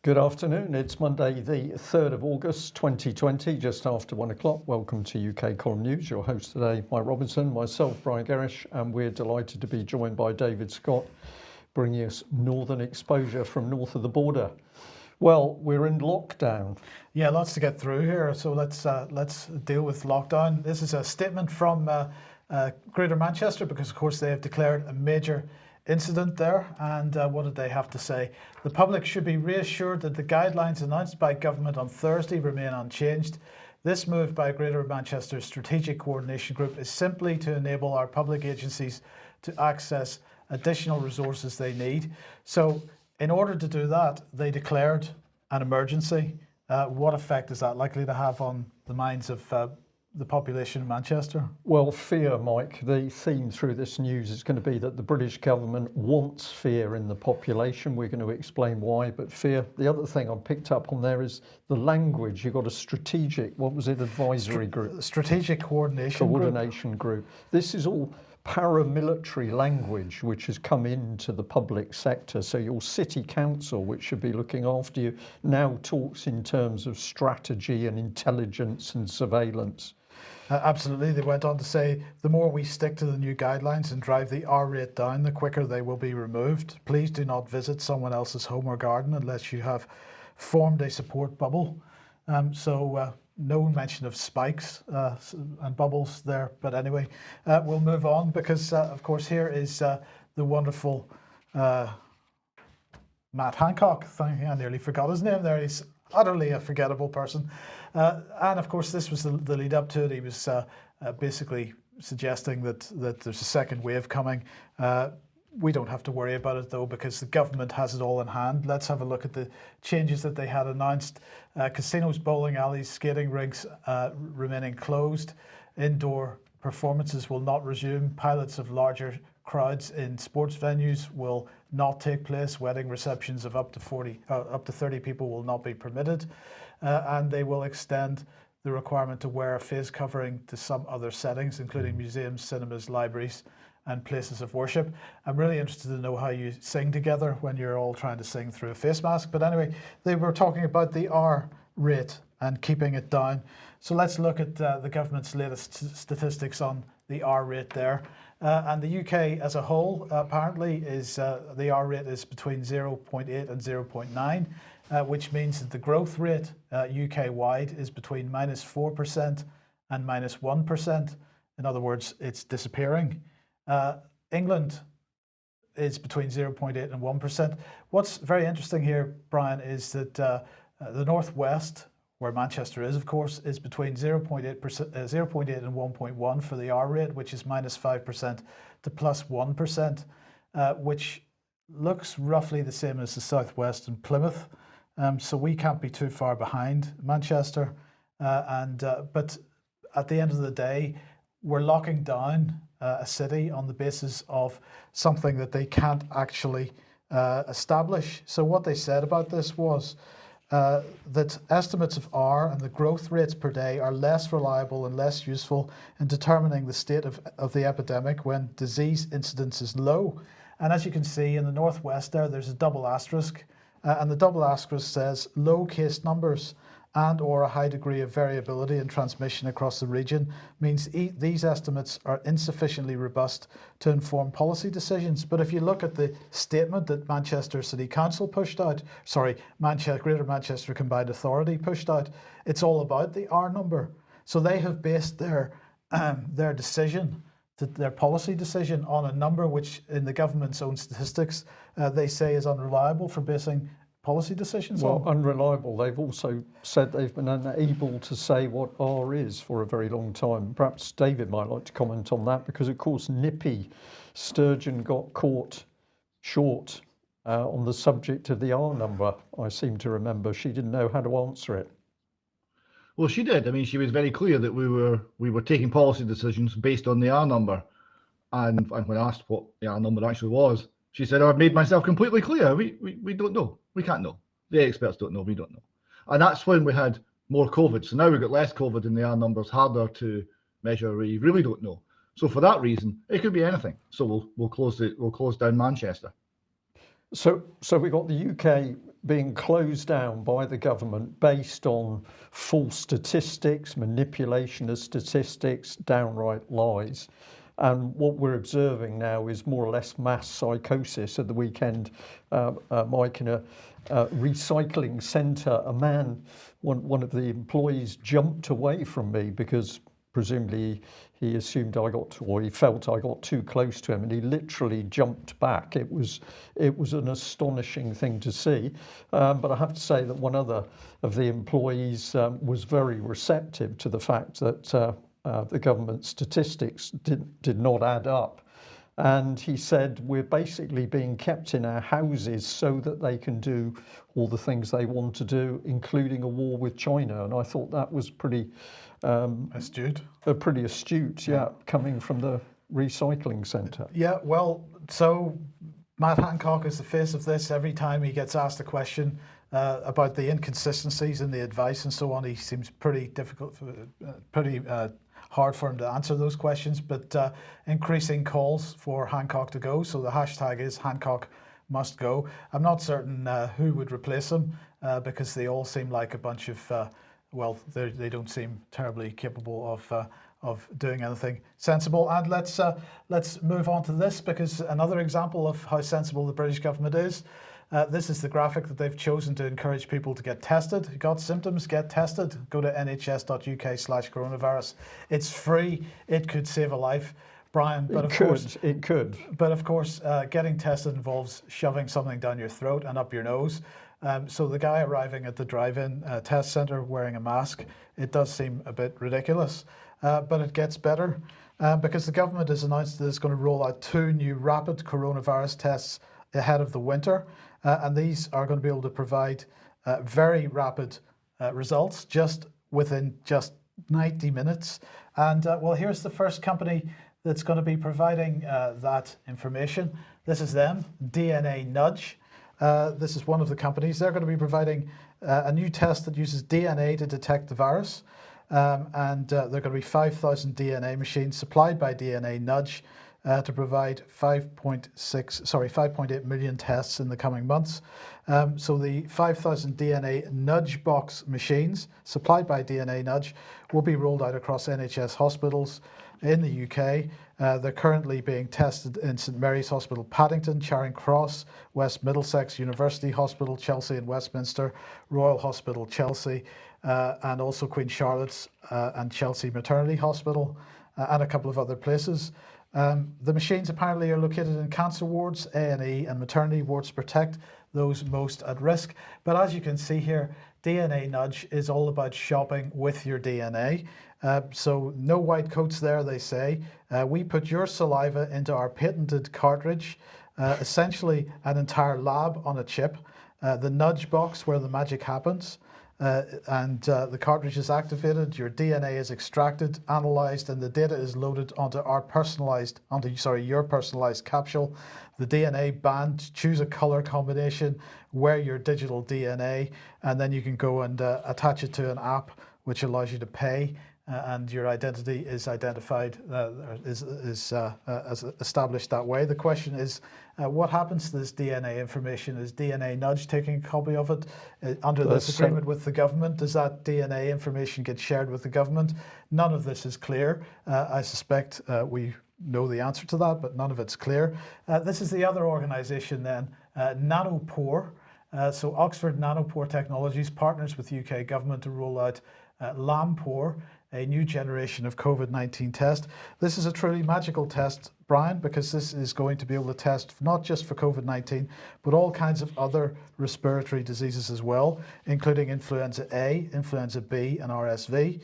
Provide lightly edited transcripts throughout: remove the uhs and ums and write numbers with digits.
Good afternoon. It's Monday, the 3rd of August 2020, just after 1 o'clock. Welcome to UK Column News. Your host today, Mike Robinson, myself, Brian Gerrish, and we're delighted to be joined by David Scott, bringing us northern exposure from north of the border. Well, we're in lockdown. Yeah, lots to get through here. So let's deal with lockdown. This is a statement from Greater Manchester, because of course they have declared a major incident there. And what did they have to say? The public should be reassured that the guidelines announced by government on Thursday remain unchanged. This move by Greater Manchester Strategic Coordination Group is simply to enable our public agencies to access additional resources they need. So in order to do that, they declared an emergency. What effect is that likely to have on the minds of the population in Manchester? Well, fear, Mike. The theme through this news is going to be that the British government wants fear in the population. We're going to explain why, but fear. The other thing I picked up on there is the language. You've got a strategic, what was it, advisory group? Strategic Coordination Group. This is all paramilitary language which has come into the public sector. So your city council, which should be looking after you, now talks in terms of strategy and intelligence and surveillance. Absolutely. They went on to say, the more we stick to the new guidelines and drive the R rate down, the quicker they will be removed. Please do not visit someone else's home or garden unless you have formed a support bubble. No mention of spikes and bubbles there. But anyway, we'll move on because, of course, here is the wonderful Matt Hancock. I nearly forgot his name there. He's utterly a forgettable person. And of course, this was the lead up to it. He was basically suggesting that there's a second wave coming. We don't have to worry about it, though, because the government has it all in hand. Let's have a look at the changes that they had announced. Casinos, bowling alleys, skating rinks remaining closed. Indoor performances will not resume. Pilots of larger crowds in sports venues will not take place. Wedding receptions of up to 30 people will not be permitted. And they will extend the requirement to wear a face covering to some other settings, including museums, cinemas, libraries, and places of worship. I'm really interested to know how you sing together when you're all trying to sing through a face mask. But anyway, they were talking about the R rate and keeping it down. So let's look at the government's latest statistics on the R rate there. And the UK as a whole, apparently, is the R rate is between 0.8 and 0.9, which means that the growth rate UK-wide is between -4% and -1%. In other words, it's disappearing. England is between 0.8 and 1%. What's very interesting here, Brian, is that the Northwest, where Manchester is, of course, is between 0.8 and 1.1 for the R rate, which is -5% to +1%, which looks roughly the same as the Southwest and Plymouth. So we can't be too far behind Manchester. But at the end of the day, we're locking down a city on the basis of something that they can't actually establish. So what they said about this was that estimates of R and the growth rates per day are less reliable and less useful in determining the state of the epidemic when disease incidence is low. And as you can see in the Northwest there's a double asterisk. And the double asterisk says low case numbers and or a high degree of variability in transmission across the region means these estimates are insufficiently robust to inform policy decisions. But if you look at the statement that Manchester City Council pushed out, Greater Manchester Combined Authority pushed out, it's all about the R number. So they have based their decision, their policy decision, on a number which in the government's own statistics they say is unreliable for basing policy decisions on. Well, unreliable. They've also said they've been unable to say what R is for a very long time. Perhaps David might like to comment on that, because of course Nippy Sturgeon got caught short on the subject of the R number. I seem to remember she didn't know how to answer it. Well, she did. I mean, she was very clear that we were taking policy decisions based on the R number. And when asked what the R number actually was, she said, I've made myself completely clear. We don't know. We can't know. The experts don't know. We don't know. And that's when we had more COVID. So now we've got less COVID and the R number's harder to measure. We really don't know. So for that reason, it could be anything. So we'll close down Manchester. So we got the UK being closed down by the government based on false statistics, manipulation of statistics, downright lies. And what we're observing now is more or less mass psychosis. At the weekend, Mike, in a recycling centre, a man, one of the employees, jumped away from me because presumably he assumed or he felt I got too close to him, and he literally jumped back. It was an astonishing thing to see. But I have to say that one other of the employees was very receptive to the fact that the government statistics did not add up. And he said, we're basically being kept in our houses so that they can do all the things they want to do, including a war with China. And I thought that was pretty astute. Pretty astute, yeah, coming from the recycling centre. Yeah, well, so Matt Hancock is the face of this. Every time he gets asked a question about the inconsistencies in the advice and so on, he seems pretty difficult, pretty hard for him to answer those questions, but increasing calls for Hancock to go. So the hashtag is Hancock must go. I'm not certain who would replace him because they all seem like a bunch of, well, they don't seem terribly capable of doing anything sensible. And let's move on to this, because another example of how sensible the British government is. This is the graphic that they've chosen to encourage people to get tested. You got symptoms, get tested. Go to nhs.uk/coronavirus. It's free. It could save a life, Brian. But it could. But of course, getting tested involves shoving something down your throat and up your nose. So the guy arriving at the drive-in test centre wearing a mask, it does seem a bit ridiculous. But it gets better because the government has announced that it's going to roll out 2 new rapid coronavirus tests ahead of the winter. And these are going to be able to provide very rapid results within just 90 minutes. And well, here's the first company that's going to be providing that information. This is them, DNA Nudge. This is one of the companies. They're going to be providing a new test that uses DNA to detect the virus. And there are going to be 5,000 DNA machines supplied by DNA Nudge to provide 5.8 million tests in the coming months. So the 5,000 DNA Nudge box machines supplied by DNA Nudge will be rolled out across NHS hospitals in the UK. They're currently being tested in St Mary's Hospital, Paddington, Charing Cross, West Middlesex University Hospital, Chelsea and Westminster, Royal Hospital, Chelsea, and also Queen Charlotte's and Chelsea Maternity Hospital, and a couple of other places. The machines apparently are located in cancer wards, A&E and maternity wards to protect those most at risk. But as you can see here, DNA Nudge is all about shopping with your DNA. So no white coats there, they say. We put your saliva into our patented cartridge, essentially an entire lab on a chip, the Nudge box where the magic happens. And the cartridge is activated, your DNA is extracted, analysed, and the data is loaded onto your personalised capsule. The DNA band, choose a colour combination, wear your digital DNA, and then you can go and attach it to an app which allows you to pay, and your identity is identified, is established that way. The question is, what happens to this DNA information? Is DNA Nudge taking a copy of it under this agreement with the government? Does that DNA information get shared with the government? None of this is clear. I suspect we know the answer to that, but none of it's clear. This is the other organisation then, Nanopore. So Oxford Nanopore Technologies partners with UK government to roll out LambPore, a new generation of COVID-19 test. This is a truly magical test, Brian, because this is going to be able to test not just for COVID-19, but all kinds of other respiratory diseases as well, including influenza A, influenza B, and RSV.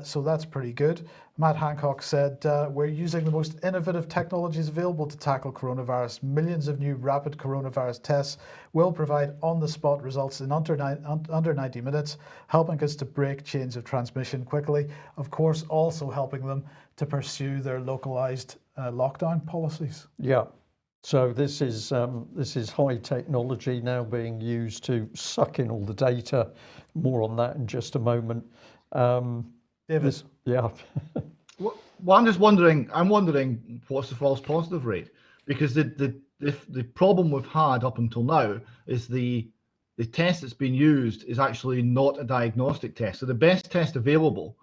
So that's pretty good. Matt Hancock said, we're using the most innovative technologies available to tackle coronavirus. Millions of new rapid coronavirus tests will provide on-the-spot results in under 90 minutes, helping us to break chains of transmission quickly. Of course, also helping them to pursue their localized lockdown policies. Yeah. So this is high technology now being used to suck in all the data. More on that in just a moment. David. Yeah. Well, I'm just wondering. I'm wondering what's the false positive rate, because the the problem we've had up until now is the test that's been used is actually not a diagnostic test. So the best test available,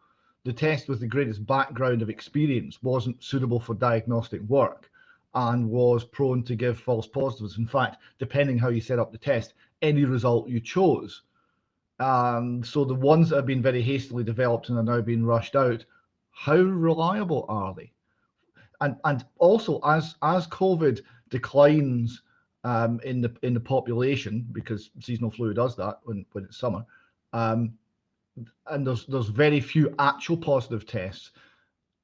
the test with the greatest background of experience, wasn't suitable for diagnostic work and was prone to give false positives. In fact, depending how you set up the test, any result you chose. So the ones that have been very hastily developed and are now being rushed out, how reliable are they? And also, as COVID declines in the population, because seasonal flu does that when it's summer, and there's very few actual positive tests,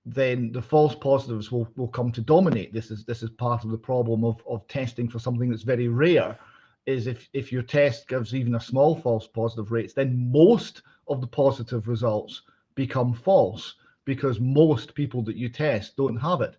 then the false positives will come to dominate. This is part of the problem of testing for something that's very rare. Is if your test gives even a small false positive rates, then most of the positive results become false because most people that you test don't have it.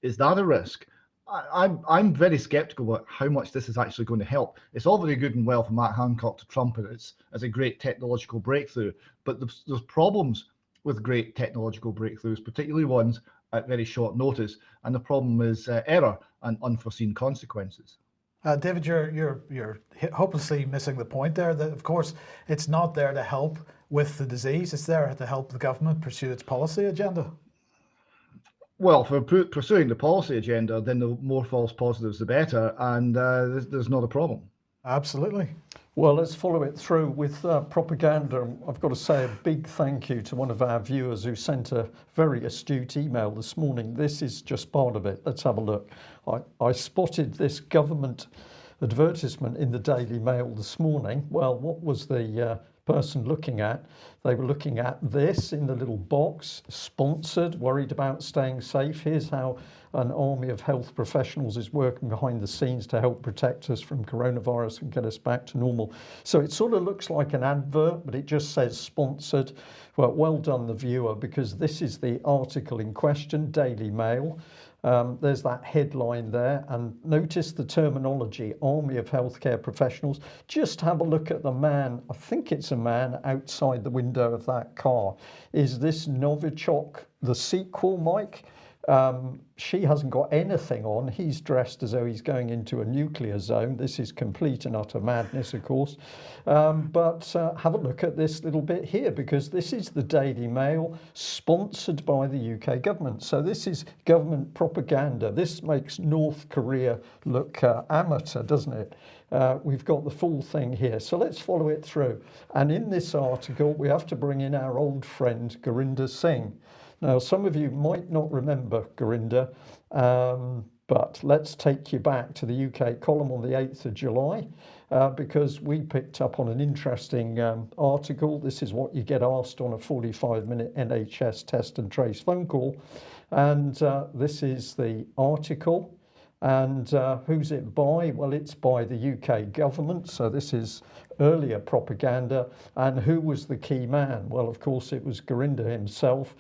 Is that a risk? I'm very skeptical about how much this is actually going to help. It's all very good and well for Matt Hancock to trumpet it as a great technological breakthrough, but there's problems with great technological breakthroughs, particularly ones at very short notice, and the problem is error and unforeseen consequences. David, you're hopelessly missing the point there. That of course it's not there to help with the disease; it's there to help the government pursue its policy agenda. Well, for pursuing the policy agenda, then the more false positives, the better, and there's not a problem. Absolutely. Well, let's follow it through with propaganda. I've got to say a big thank you to one of our viewers who sent a very astute email this morning. This is just part of it. Let's have a look. I spotted this government advertisement in the Daily Mail this morning. Well, what was the person looking at? They were looking at this in the little box, sponsored, worried about staying safe. Here's how an army of health professionals is working behind the scenes to help protect us from coronavirus and get us back to normal. So it sort of looks like an advert, but it just says sponsored. Well done, the viewer, because this is the article in question, Daily Mail. There's that headline there, and notice the terminology, army of healthcare professionals. Just have a look at the man, I think it's a man outside the window of that car. Is this Novichok the sequel, Mike? She hasn't got anything on. He's dressed as though he's going into a nuclear zone. This is complete and utter madness, of course. But have a look at this little bit here, because this is the Daily Mail, sponsored by the UK government. So this is government propaganda. This makes North Korea look amateur, doesn't it? We've got the full thing here. So let's follow it through. And in this article, we have to bring in our old friend, Gurinder Singh. Now, some of you might not remember Gurinder, but let's take you back to the UK column on the 8th of July, because we picked up on an interesting article. This is what you get asked on a 45-minute NHS Test and Trace phone call. And this is the article. And who's it by? Well, it's by the UK government. So this is earlier propaganda. And who was the key man? Well, of course, it was Gurinder himself.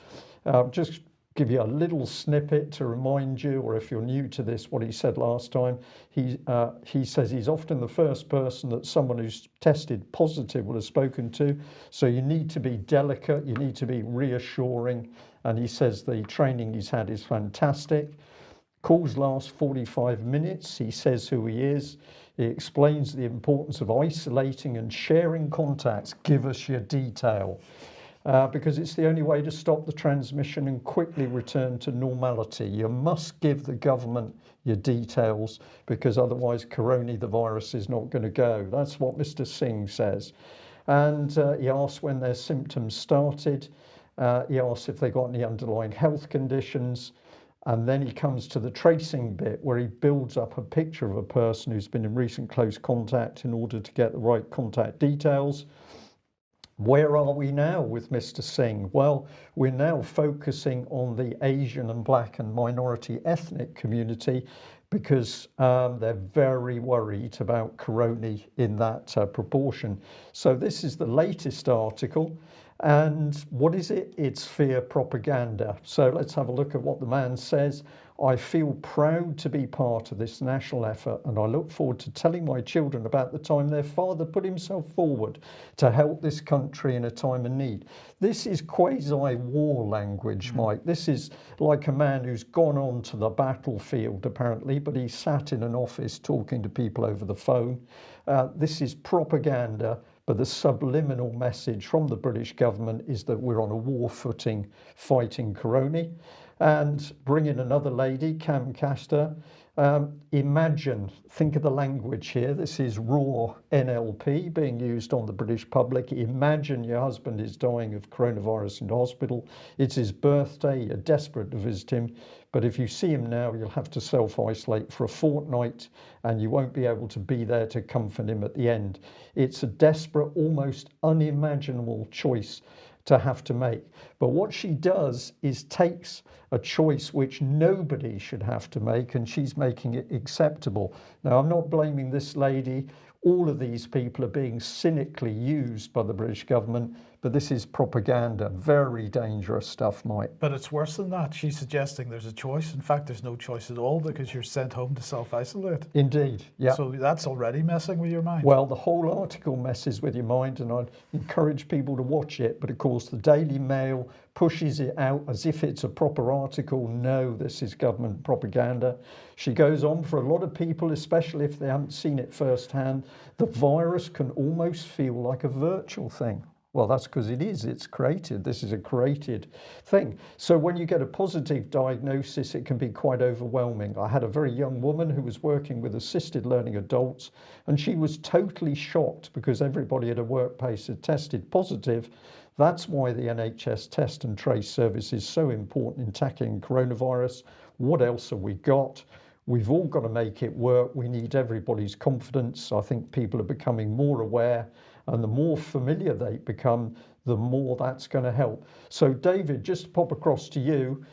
Just give you a little snippet to remind you, or if you're new to this, what he said last time. He says he's often the first person that someone who's tested positive would have spoken to. So you need to be delicate, you need to be reassuring. And he says the training he's had is fantastic. Calls last 45 minutes. He says who he is. He explains the importance of isolating and sharing contacts. Give us your detail. Because it's the only way to stop the transmission and quickly return to normality. You must give the government your details, because otherwise the virus is not going to go. That's what Mr. Singh says. And he asks when their symptoms started. He asks if they got any underlying health conditions. And then he comes to the tracing bit, where he builds up a picture of a person who's been in recent close contact in order to get the right contact details. Where are we now with Mr. Singh? Well, we're now focusing on the Asian and black and minority ethnic community, because they're very worried about corona in that proportion. So this is the latest article. And what is it? It's fear propaganda. So let's have a look at what the man says. I feel proud to be part of this national effort, and I look forward to telling my children about the time their father put himself forward to help this country in a time of need. This is quasi-war language, Mike. This is like a man who's gone on to the battlefield, apparently, but he sat in an office talking to people over the phone. This is propaganda. But the subliminal message from the British government is that we're on a war footing fighting corona. And bring in another lady, Cam Caster. Imagine, think of the language here. This is raw NLP being used on the British public. Imagine your husband is dying of coronavirus in hospital. It's his birthday. You're desperate to visit him. But if you see him now, you'll have to self-isolate for a fortnight and you won't be able to be there to comfort him at the end. It's a desperate, almost unimaginable choice to have to make. But what she does is takes a choice which nobody should have to make, and she's making it acceptable. Now, I'm not blaming this lady. All of these people are being cynically used by the British government, but this is propaganda. Very dangerous stuff, Mike. But it's worse than that. She's suggesting there's a choice. In fact, there's no choice at all because you're sent home to self-isolate. Indeed, yeah. So that's already messing with your mind. Well, the whole article messes with your mind, and I'd encourage people to watch it. But of course, the Daily Mail pushes it out as if it's a proper article. No, this is government propaganda. She goes on, for a lot of people, especially if they haven't seen it firsthand, the virus can almost feel like a virtual thing. Well, that's because it is. It's created. This is a created thing. So when you get a positive diagnosis, it can be quite overwhelming. I had a very young woman who was working with assisted learning adults, and she was totally shocked because everybody at her workplace had tested positive. That's why the NHS Test and Trace service is so important in tackling coronavirus. What else have we got? We've all got to make it work. We need everybody's confidence. I think people are becoming more aware, and the more familiar they become, the more that's going to help. So David, just to pop across to you,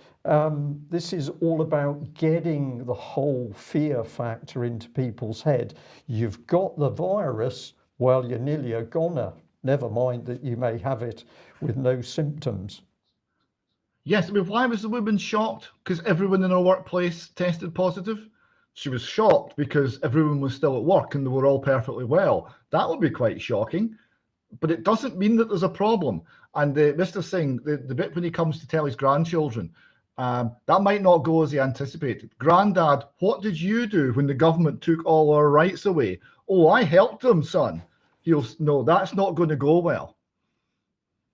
this is all about getting the whole fear factor into people's head. You've got the virus, well, you're nearly a goner. Never mind that you may have it with no symptoms. Yes, I mean, why was the woman shocked? Because everyone in her workplace tested positive? She was shocked because everyone was still at work and they were all perfectly well. That would be quite shocking. But it doesn't mean that there's a problem. And Mr. Singh, the bit when he comes to tell his grandchildren, that might not go as he anticipated. Grandad, what did you do when the government took all our rights away? Oh, I helped them, son. No, that's not going to go well.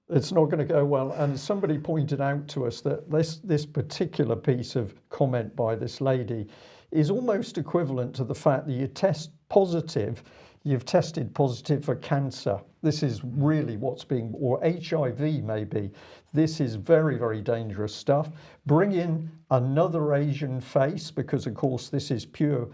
It's not going to go well. And somebody pointed out to us that this particular piece of comment by this lady is almost equivalent to the fact that you test positive, you've tested positive for cancer. This is really what's being, or HIV maybe. This is very, very dangerous stuff. Bring in another Asian face, because of course this is pure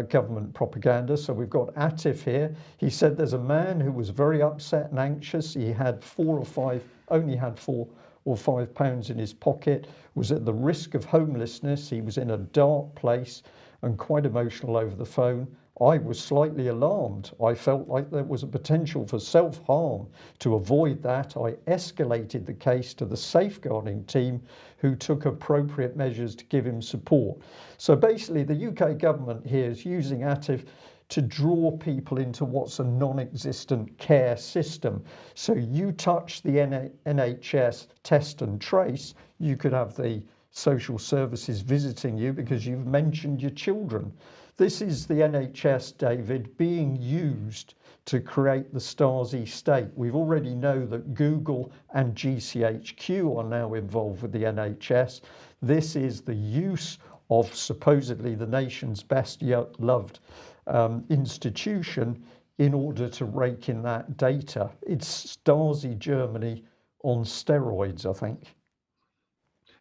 government propaganda. So we've got Atif here. He said there's a man who was very upset and anxious. He had only had 4 or 5 pounds in his pocket, was at the risk of homelessness. He was in a dark place and quite emotional over the phone. I was slightly alarmed. I felt like there was a potential for self-harm. To avoid that, I escalated the case to the safeguarding team, who took appropriate measures to give him support. So basically, the UK government here is using Atif to draw people into what's a non-existent care system. So you touch the NHS Test and Trace, you could have the social services visiting you because you've mentioned your children. This is the NHS, David, being used to create the Stasi state. We've already know that Google and GCHQ are now involved with the NHS. This is the use of supposedly the nation's best yet loved institution in order to rake in that data. It's Stasi Germany on steroids, I think.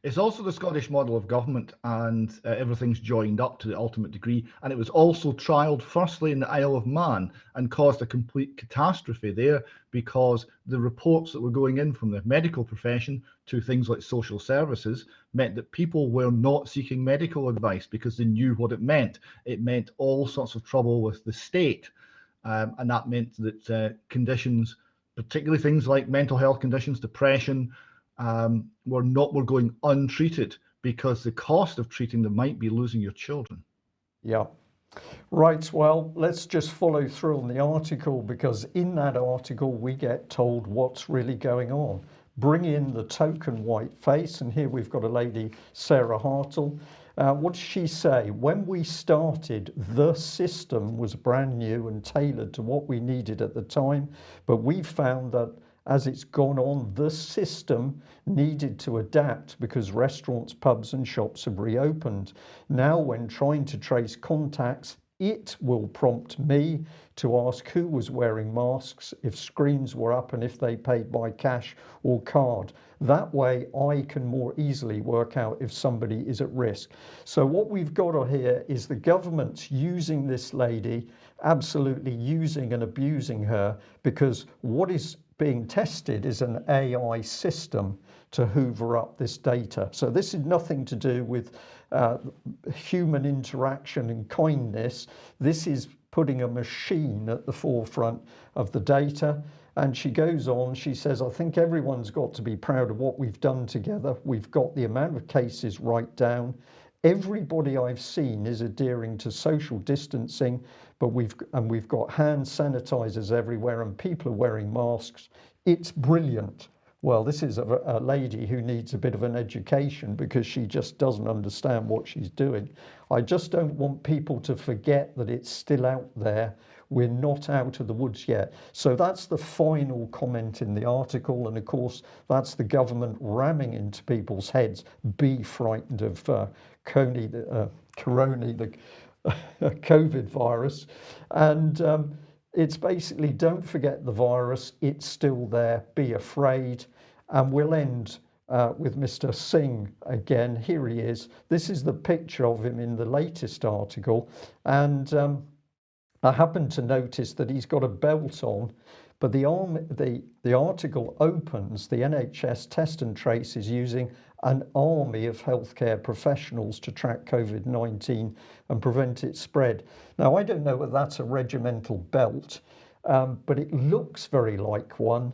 It's also the Scottish model of government, and everything's joined up to the ultimate degree. And it was also trialled firstly in the Isle of Man and caused a complete catastrophe there, because the reports that were going in from the medical profession to things like social services meant that people were not seeking medical advice because they knew what it meant. It meant all sorts of trouble with the state. And that meant that conditions particularly things like mental health conditions, depression, were going untreated because the cost of treating them might be losing your children. Yeah. Right, well, let's just follow through on the article, because in that article we get told what's really going on. Bring in the token white face, and here we've got a lady, Sarah Hartle. What does she say? When we started, the system was brand new and tailored to what we needed at the time, but we found that as it's gone on, the system needed to adapt because restaurants, pubs and shops have reopened. Now, when trying to trace contacts, it will prompt me to ask who was wearing masks, if screens were up, and if they paid by cash or card. That way I can more easily work out if somebody is at risk. So what we've got here is the government's using this lady, absolutely using and abusing her, because what is being tested is an AI system to hoover up this data. So this is nothing to do with human interaction and kindness. This is putting a machine at the forefront of the data. And she goes on, she says, I think everyone's got to be proud of what we've done together. We've got the amount of cases right down. Everybody I've seen is adhering to social distancing, but we've got hand sanitizers everywhere and people are wearing masks. It's brilliant. Well, this is a lady who needs a bit of an education because she just doesn't understand what she's doing. I just don't want people to forget that it's still out there. We're not out of the woods yet. So that's the final comment in the article. And of course, that's the government ramming into people's heads. Be frightened of corona, the COVID virus. And it's basically, don't forget the virus. It's still there. Be afraid. And we'll end with Mr. Singh again. Here he is. This is the picture of him in the latest article. And I happened to notice that he's got a belt on, but the article opens, the NHS Test and Trace is using an army of healthcare professionals to track COVID-19 and prevent its spread. Now, I don't know whether that's a regimental belt, but it looks very like one.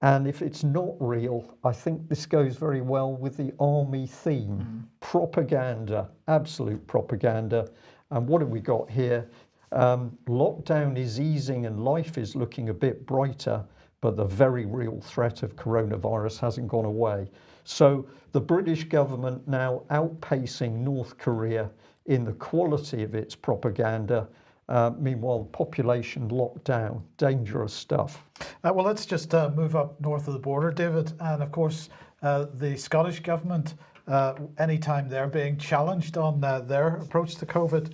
And if it's not real, I think this goes very well with the army theme. Propaganda, absolute propaganda. And what have we got here? Lockdown is easing and life is looking a bit brighter, but the very real threat of coronavirus hasn't gone away. So the British government now outpacing North Korea in the quality of its propaganda. Meanwhile, population locked down, dangerous stuff. Well, let's just move up north of the border, David. And of course, the Scottish government, anytime they're being challenged on their approach to COVID,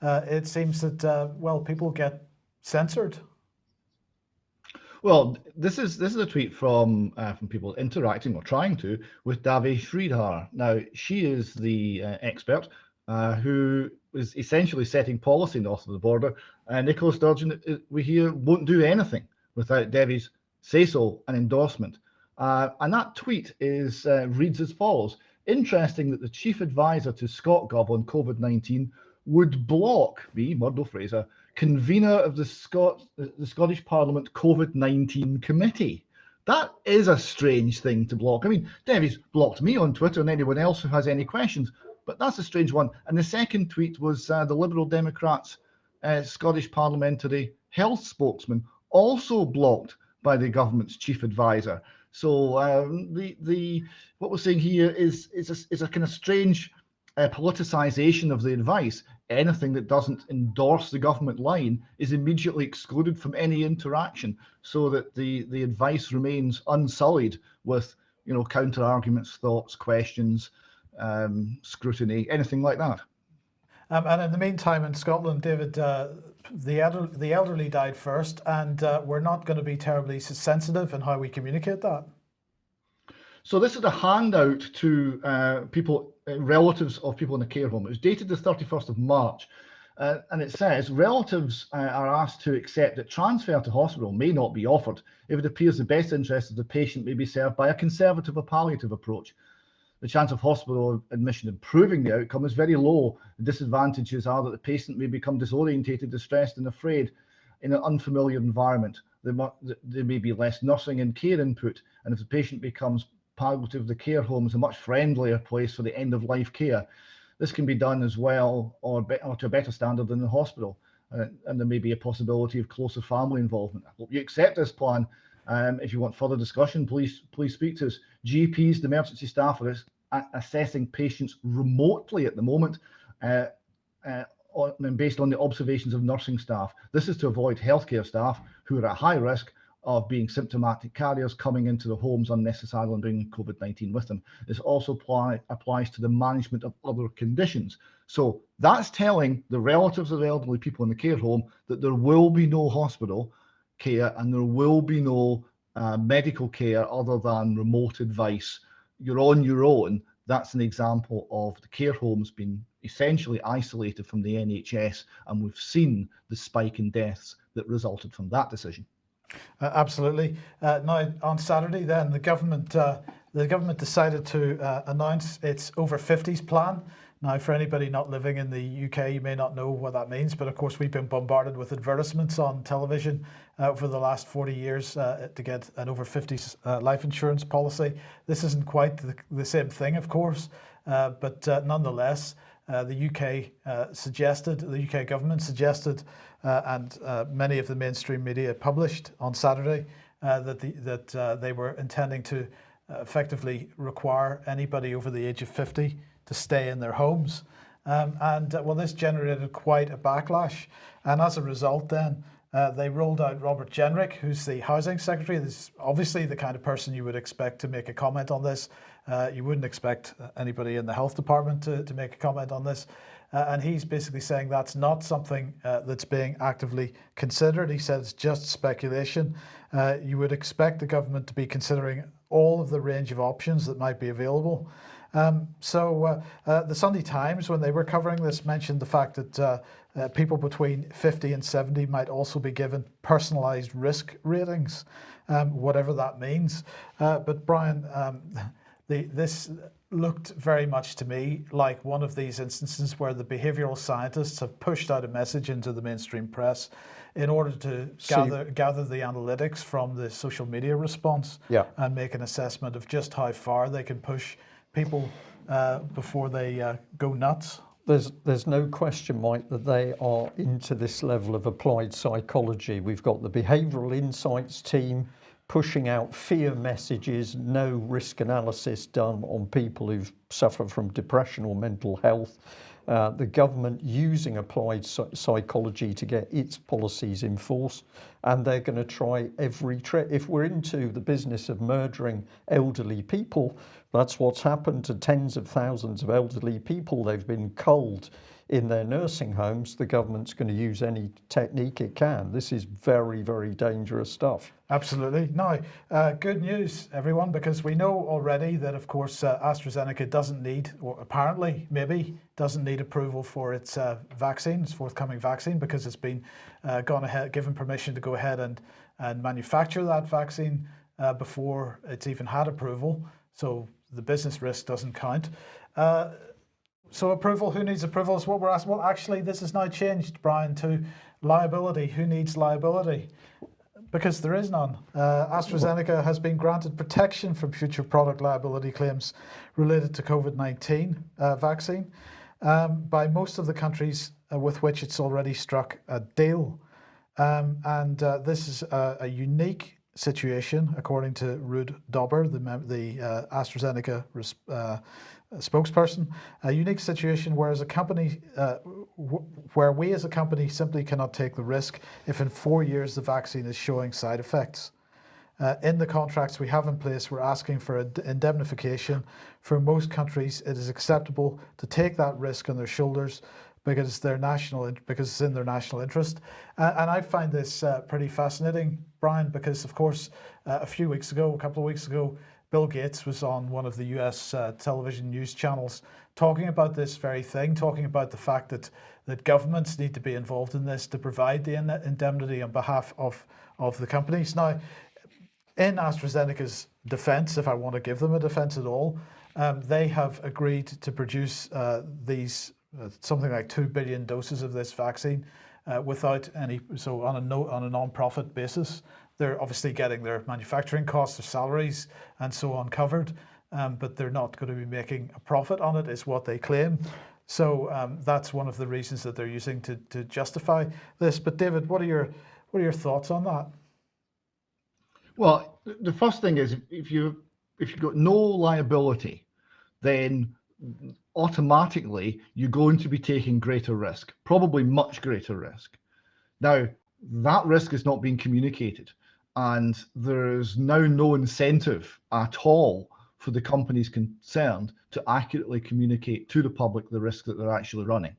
it seems that, well, people get censored. Well, this is a tweet from people interacting or trying to with Davi Sridhar. Now, she is the expert who is essentially setting policy north of the border. Nicola Sturgeon, we hear, won't do anything without Davi's say-so and endorsement. And that tweet reads as follows. Interesting that the chief advisor to ScotGov on COVID-19 would block me, Murdo Fraser, convener of the Scottish Parliament COVID-19 committee. That is a strange thing to block. I mean, Devi's blocked me on Twitter and anyone else who has any questions, but that's a strange one. And the second tweet was the Liberal Democrats' Scottish parliamentary health spokesman, also blocked by the government's chief advisor. So what we're saying here is a kind of strange politicisation of the advice. Anything that doesn't endorse the government line is immediately excluded from any interaction, so that the advice remains unsullied with, you know, counter arguments, thoughts, questions, scrutiny, anything like that. And in the meantime, in Scotland, David, the elderly died first, and we're not going to be terribly sensitive in how we communicate that. So this is a handout to people, relatives of people in a care home. It was dated the 31st of March, and it says, relatives are asked to accept that transfer to hospital may not be offered if it appears the best interest of the patient may be served by a conservative or palliative approach. The chance of hospital admission improving the outcome is very low. The disadvantages are that the patient may become disorientated, distressed and afraid. in an unfamiliar environment. There may be less nursing and care input, and if the patient becomes palliative, the care home is a much friendlier place for the end-of-life care. This can be done as well or to a better standard than the hospital, and there may be a possibility of closer family involvement. I hope you accept this plan. If you want further discussion, please speak to us. GPs, the emergency staff, are assessing patients remotely at the moment, based on the observations of nursing staff. This is to avoid healthcare staff who are at high risk of being symptomatic carriers coming into the homes unnecessarily and bringing COVID-19 with them. This also applies to the management of other conditions. So that's telling the relatives of elderly people in the care home that there will be no hospital care and there will be no medical care other than remote advice. You're on your own. That's an example of the care homes being essentially isolated from the NHS, and we've seen the spike in deaths that resulted from that decision. Absolutely. Now, on Saturday, then the government decided to announce its over 50s plan. Now, for anybody not living in the UK, you may not know what that means, but of course we've been bombarded with advertisements on television for the last 40 years to get an over 50s life insurance policy. This isn't quite the same thing, of course, but nonetheless, the UK government suggested, and many of the mainstream media published on Saturday that they were intending to effectively require anybody over the age of 50 to stay in their homes. Well, this generated quite a backlash. And as a result, then, they rolled out Robert Gerrish, who's the Housing Secretary. This is obviously the kind of person you would expect to make a comment on this. You wouldn't expect anybody in the health department to make a comment on this. And he's basically saying that's not something that's being actively considered. He said it's just speculation. You would expect the government to be considering all of the range of options that might be available. The Sunday Times, when they were covering this, mentioned the fact that people between 50 and 70 might also be given personalised risk ratings, whatever that means. But Brian, this looked very much to me like one of these instances where the behavioural scientists have pushed out a message into the mainstream press in order to gather the analytics from the social media response and make an assessment of just how far they can push people before they go nuts. There's no question, Mike, that they are into this level of applied psychology. We've got the behavioural insights team pushing out fear messages, no risk analysis done on people who suffer from depression or mental health. The government using applied psychology to get its policies in force, and they're going to try every trick. If we're into the business of murdering elderly people, that's what's happened to tens of thousands of elderly people. They've been culled in their nursing homes. The government's going to use any technique it can. This is very, very dangerous stuff. Absolutely. Now, good news, everyone, because we know already that, of course, AstraZeneca doesn't need, or apparently maybe doesn't need approval for its vaccine, its forthcoming vaccine, because it's been given permission to go ahead and manufacture that vaccine before it's even had approval. So the business risk doesn't count. So approval, who needs approval is what we're asking. Well, actually, this has now changed, Brian, to liability. Who needs liability? Because there is none. AstraZeneca has been granted protection from future product liability claims related to COVID-19 vaccine by most of the countries with which it's already struck a deal. This is a unique situation, according to Ruud Dobber, the AstraZeneca spokesperson, a unique situation where we as a company simply cannot take the risk if in 4 years the vaccine is showing side effects. In the contracts we have in place, we're asking for indemnification. For most countries, it is acceptable to take that risk on their shoulders because it's in their national interest. And I find this pretty fascinating, Brian, because of course, a couple of weeks ago, Bill Gates was on one of the US television news channels talking about this very thing, talking about the fact that governments need to be involved in this to provide the indemnity on behalf of the companies. Now, in AstraZeneca's defense, if I want to give them a defense at all, they have agreed to produce these something like 2 billion doses of this vaccine without any, so on a non-profit basis. They're obviously getting their manufacturing costs, their salaries, and so on covered, but they're not going to be making a profit on it, is what they claim. So that's one of the reasons that they're using to justify this. But David, what are your thoughts on that? Well, the first thing is if you've got no liability, then automatically you're going to be taking greater risk, probably much greater risk. Now, that risk is not being communicated, and there's now no incentive at all for the companies concerned to accurately communicate to the public the risk that they're actually running,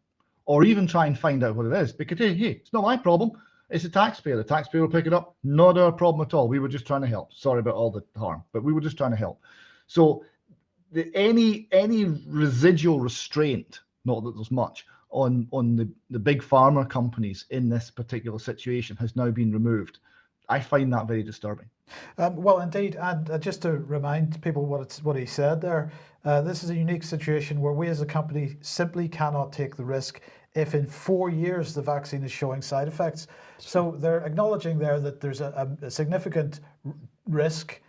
or even try and find out what it is, because hey, it's not my problem. It's the taxpayer. The taxpayer will pick it up. Not our problem at all. We were just trying to help. Sorry about all the harm, but we were just trying to help. So any residual restraint, not that there's much, on the big pharma companies in this particular situation has now been removed. I find that very disturbing. Well, indeed, and just to remind people what he said there, this is a unique situation where we as a company simply cannot take the risk if in 4 years the vaccine is showing side effects. So they're acknowledging there that there's a significant risk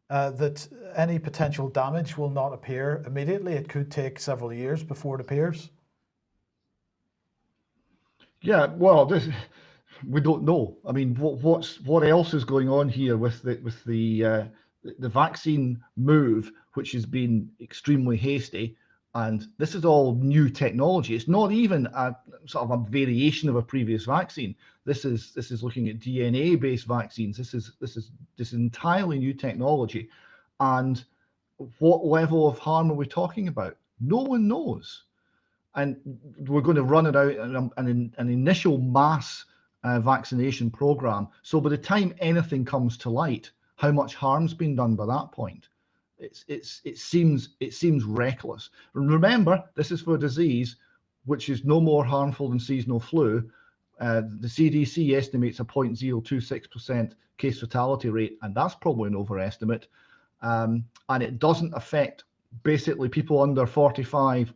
that any potential damage will not appear immediately. It could take several years before it appears. Yeah, well, we don't know. I mean, what else is going on here with the vaccine move, which has been extremely hasty, and this is all new technology. It's not even a sort of a variation of a previous vaccine. This is looking at DNA-based vaccines. This is entirely new technology, and what level of harm are we talking about? No one knows, and we're going to run it out in an initial mass vaccination program. So by the time anything comes to light, how much harm's been done by that point? It seems reckless. Remember, this is for a disease which is no more harmful than seasonal flu. The CDC estimates a 0.026% case fatality rate, and that's probably an overestimate. And it doesn't affect basically people under 45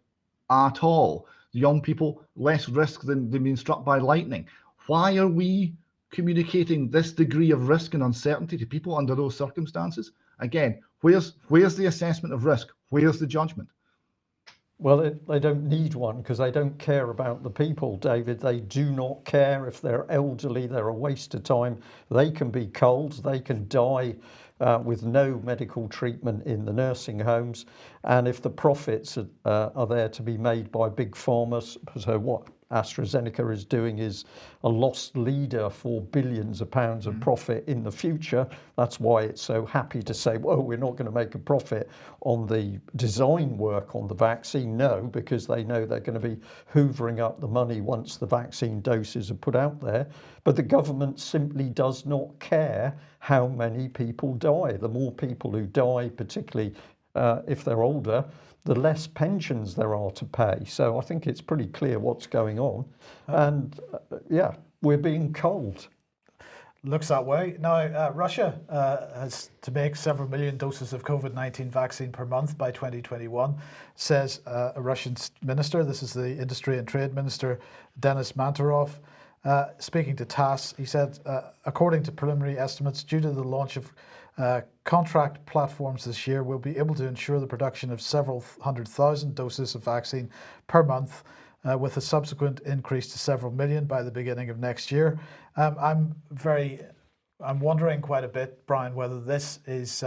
at all. Young people, less risk than being struck by lightning. Why are we communicating this degree of risk and uncertainty to people under those circumstances? Again, where's the assessment of risk? Where's the judgment? Well, they don't need one because they don't care about the people, David. They do not care if they're elderly. They're a waste of time. They can be cold. They can die with no medical treatment in the nursing homes. And if the profits are there to be made by big pharma, so what AstraZeneca is doing is a lost leader for billions of pounds of profit in the future. That's why it's so happy to say, well, we're not going to make a profit on the design work on the vaccine. No, because they know they're going to be hoovering up the money once the vaccine doses are put out there. But the government simply does not care how many people die. The more people who die, particularly if they're older, the less pensions there are to pay. So I think it's pretty clear what's going on. And yeah, we're being cold. Looks that way. Now, Russia has to make several million doses of COVID-19 vaccine per month by 2021, says a Russian minister. This is the Industry and Trade Minister, Denis Manturov. Speaking to TASS, he said, according to preliminary estimates, due to the launch of contract platforms this year, we'll be able to ensure the production of several 100,000 doses of vaccine per month, with a subsequent increase to several million by the beginning of next year. I'm wondering quite a bit, Brian, whether this is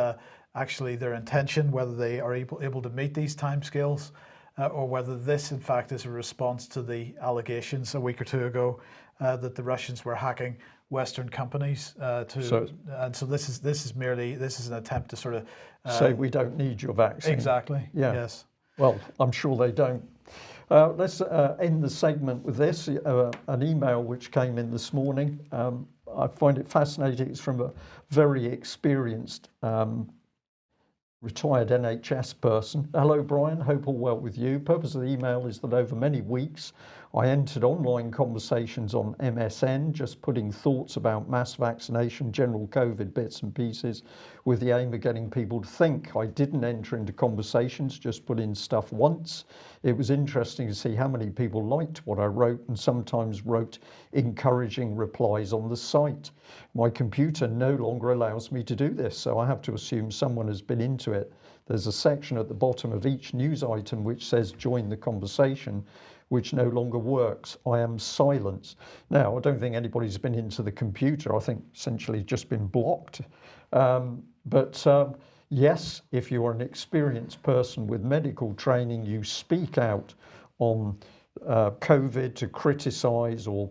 actually their intention, whether they are able to meet these timescales, or whether this, in fact, is a response to the allegations a week or two ago that the Russians were hacking Western companies so this is an attempt to sort of say we don't need your vaccine. Exactly. Yeah. Yes. Well, I'm sure they don't. Let's end the segment with this, an email which came in this morning. I find it fascinating. It's from a very experienced retired NHS person. Hello, Brian. Hope all well with you. Purpose of the email is that over many weeks I entered online conversations on MSN, just putting thoughts about mass vaccination, general COVID bits and pieces, with the aim of getting people to think. I didn't enter into conversations, just put in stuff once. It was interesting to see how many people liked what I wrote and sometimes wrote encouraging replies on the site. My computer no longer allows me to do this, so I have to assume someone has been into it. There's a section at the bottom of each news item which says join the conversation, which no longer works. I am silenced. Now, I don't think anybody's been into the computer. I think essentially just been blocked. Yes, if you are an experienced person with medical training, you speak out on COVID to criticise or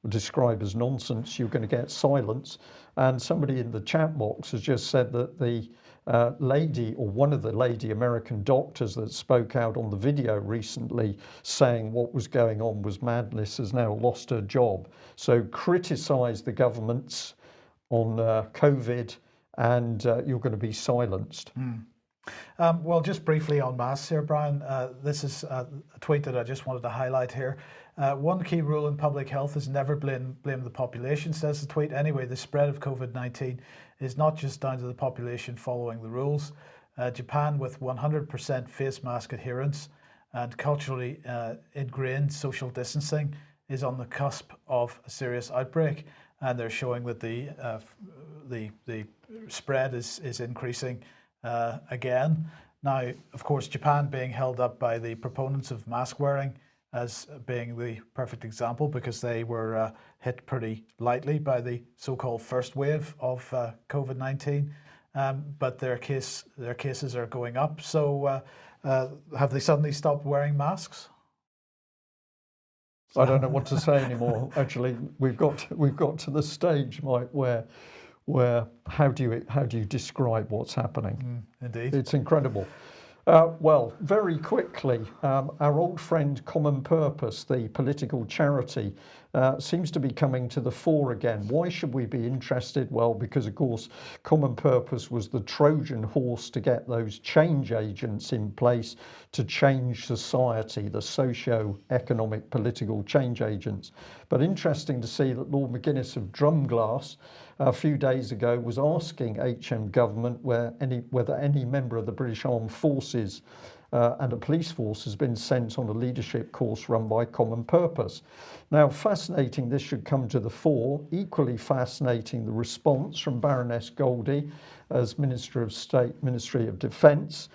describe as nonsense, you're going to get silence. And somebody in the chat box has just said that the lady, or one of the lady American doctors that spoke out on the video recently saying what was going on was madness, has now lost her job. So criticise the governments on COVID and you're going to be silenced. Well, just briefly on masks here, Brian, this is a tweet that I just wanted to highlight here. One key rule in public health is never blame the population, says the tweet. Anyway, the spread of COVID-19 is not just down to the population following the rules. Japan, with 100% face mask adherence and culturally ingrained social distancing, is on the cusp of a serious outbreak, and they're showing that the spread is increasing again. Now, of course, Japan being held up by the proponents of mask wearing as being the perfect example, because they were hit pretty lightly by the so-called first wave of COVID-19, but their cases are going up. So have they suddenly stopped wearing masks? I don't know what to say anymore. Actually, we've got to the stage, Mike, where how do you describe what's happening? Indeed, it's incredible. Well, very quickly, our old friend Common Purpose, the political charity, seems to be coming to the fore again. Why should we be interested? Well, because of course Common Purpose was the Trojan horse to get those change agents in place to change society, the socio-economic political change agents. But interesting to see that Lord McGuinness of Drumglass a few days ago was asking HM government whether any member of the British Armed Forces and a police force has been sent on a leadership course run by Common Purpose. Now, fascinating this should come to the fore. Equally fascinating the response from Baroness Goldie as Minister of State, Ministry of Defence.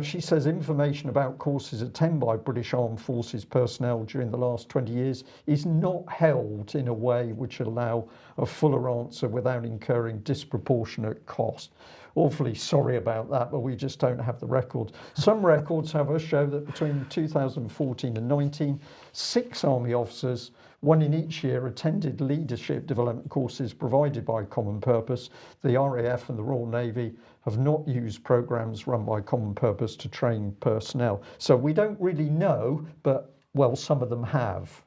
She says information about courses attended by British Armed Forces personnel during the last 20 years is not held in a way which allow a fuller answer without incurring disproportionate cost. Awfully sorry about that, but we just don't have the records. Some records, however, show that between 2014 and 19, 6 Army officers, one in each year, attended leadership development courses provided by Common Purpose. The RAF and the Royal Navy have not used programs run by Common Purpose to train personnel. So we don't really know, but well, some of them have.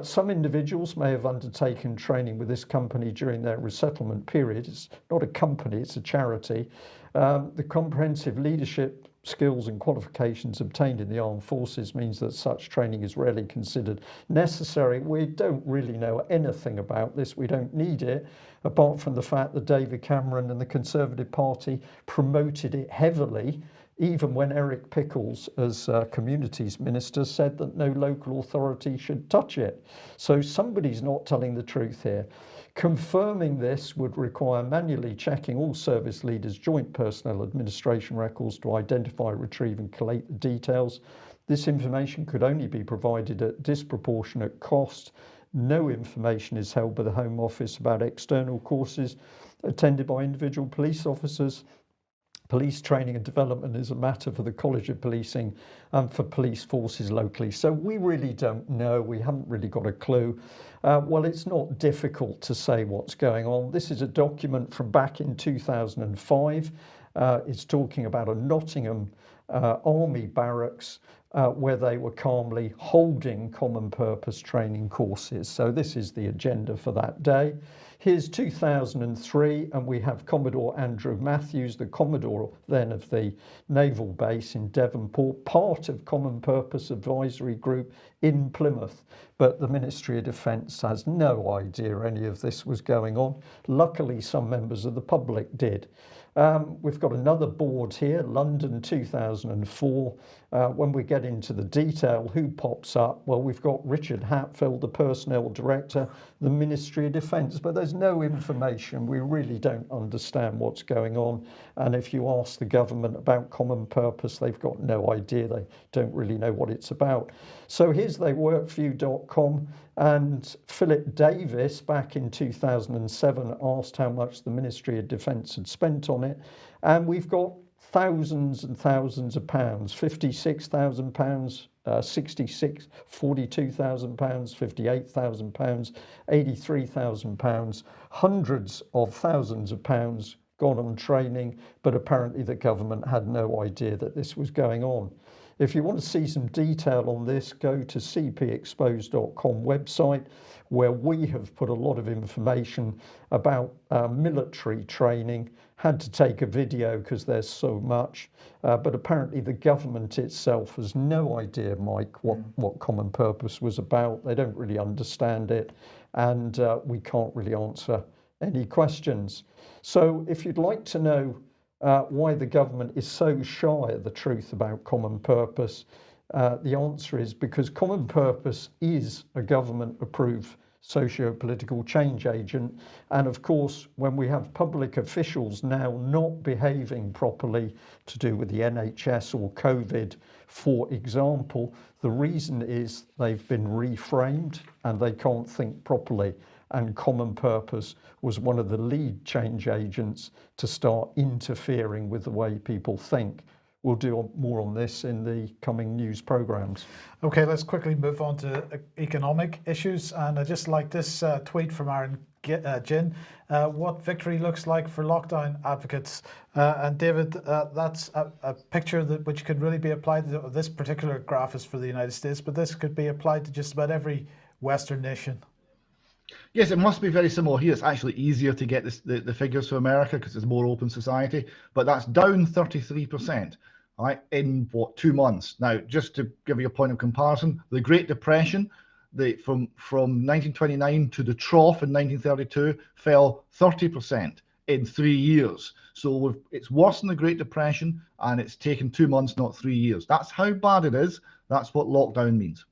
Some individuals may have undertaken training with this company during their resettlement period. It's not a company, it's a charity. The comprehensive leadership skills and qualifications obtained in the armed forces means that such training is rarely considered necessary. We don't really know anything about this. We don't need it, apart from the fact that David Cameron and the Conservative Party promoted it heavily, even when Eric Pickles, as communities minister, said that no local authority should touch it. So somebody's not telling the truth here. Confirming this would require manually checking all service leaders' joint personnel administration records to identify, retrieve and collate the details. This information could only be provided at disproportionate cost. No information is held by the Home Office about external courses attended by individual police officers. Police training and development is a matter for the College of Policing and for police forces locally. So we really don't know. We haven't really got a clue. Well, it's not difficult to say what's going on. This is a document from back in 2005. It's talking about a Nottingham army barracks where they were calmly holding common purpose training courses. So this is the agenda for that day. Here's 2003, and we have Commodore Andrew Matthews, the Commodore then of the Naval Base in Devonport, part of Common Purpose Advisory Group in Plymouth. But the Ministry of Defence has no idea any of this was going on. Luckily, some members of the public did. We've got another board here, London 2004. When we get into the detail, who pops up? Well, we've got Richard Hatfield, the Personnel Director, the Ministry of Defence, but there's no information. We really don't understand what's going on. And if you ask the government about common purpose, they've got no idea. They don't really know what it's about. So here's theyworkforyou.com. And Philip Davis, back in 2007, asked how much the Ministry of Defence had spent on it. And we've got thousands and thousands of pounds, £56,000, 66, £42,000, £58,000, £83,000, hundreds of thousands of pounds gone on training, but apparently the government had no idea that this was going on. If you want to see some detail on this, go to cpexposed.com website, where we have put a lot of information about military training. Had to take a video because there's so much, but apparently the government itself has no idea, Mike, what common purpose was about. They don't really understand it, and we can't really answer any questions. So if you'd like to know why the government is so shy of the truth about common purpose, the answer is because common purpose is a government-approved socio-political change agent. And of course, when we have public officials now not behaving properly to do with the NHS or COVID, for example, the reason is they've been reframed and they can't think properly. And common purpose was one of the lead change agents to start interfering with the way people think. We'll do more on this in the coming news programmes. Okay, let's quickly move on to economic issues. And I just like this tweet from Aaron Ginn, what victory looks like for lockdown advocates. And David, that's a picture which could really be applied to this particular graph is for the United States, but this could be applied to just about every Western nation. Yes, it must be very similar here. It's actually easier to get the figures for America because it's a more open society, but that's down 33%, right, in what, 2 months. Now, just to give you a point of comparison, the Great Depression, from 1929 to the trough in 1932 fell 30% in 3 years. So it's worse than the Great Depression, and it's taken 2 months, not 3 years. That's how bad it is. That's what lockdown means.